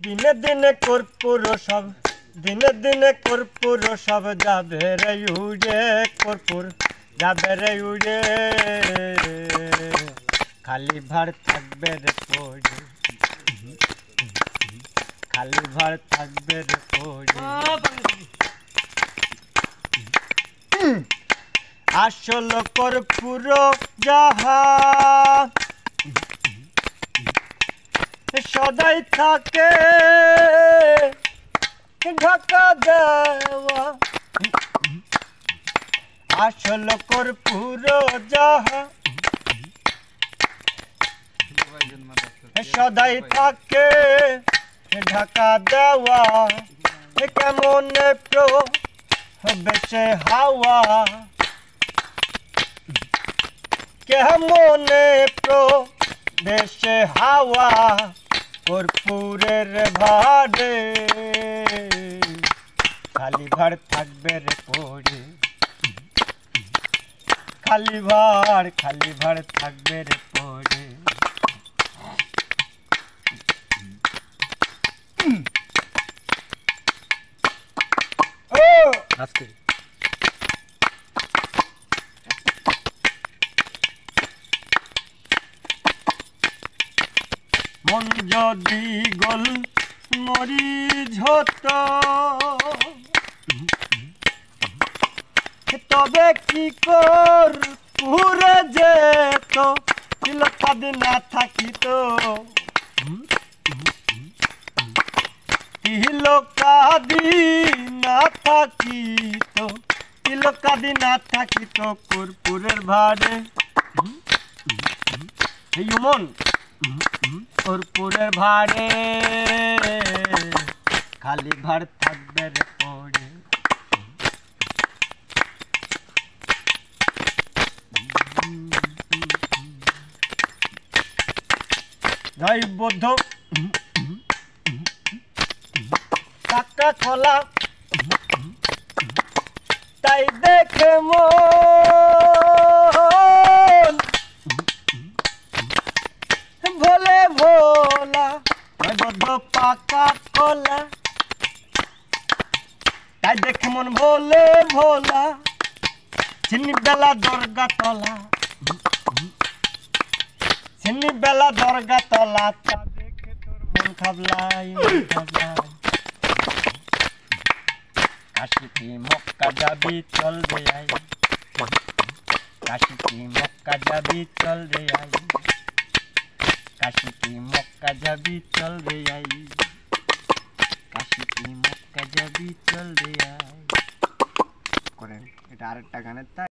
দিনে দিনে কর্পূর সব দিনে দিনে কর্পূর সব যাবে রে উড়ে কর্পূর যাবে রে উড়ে খালি ভার থাকবে রে পড়ে খালি ভার থাকবে রে পড়ে আসল কর্পূর যাহা সদাই থাকে ঢাকা দেওয়া আসল কর্পূর যাহা সদাই থাকে ঢাকা দেওয়া কেমন বেশে হাওয়া কেমন দেশে হাওয়া কর্পূরের ভাড়ে খালি ভার থাকবে রে পড়ে খালি ভার থাকবে রে পড়ে আজকে মন যদি গোল মরিচ হতো তবে কি কর পুরে যেত তিলকাদি না থাকিত তিলকাদি না থাকিত তিলকাদি না থাকিত কর্পূরের ভাড়ে মন কর্পূরের ভাড়ে খালি ভার থাকবে রে পড়ে জয় বৌদ্ধ টাকা খোলা তাই দেখে মন ভোলে ভোলা জয় বৌদ্ধ পাকা খোলা তাই দেখে মন ভোলে ভোলা চিনি বেলা দরগা তলা চিনি বেলা দরগা তলা তা দেখে তোর মন খাবলাই কাশি কি মক্কা যাবি চল রে আই কাশি কি মক্কা যাবি চল রে আই কাশি কি মক্কা যাবি চল রে আই কাশি কি মক্কা যাবি চল রে আই করেন এটা আরেকটা গানের তাই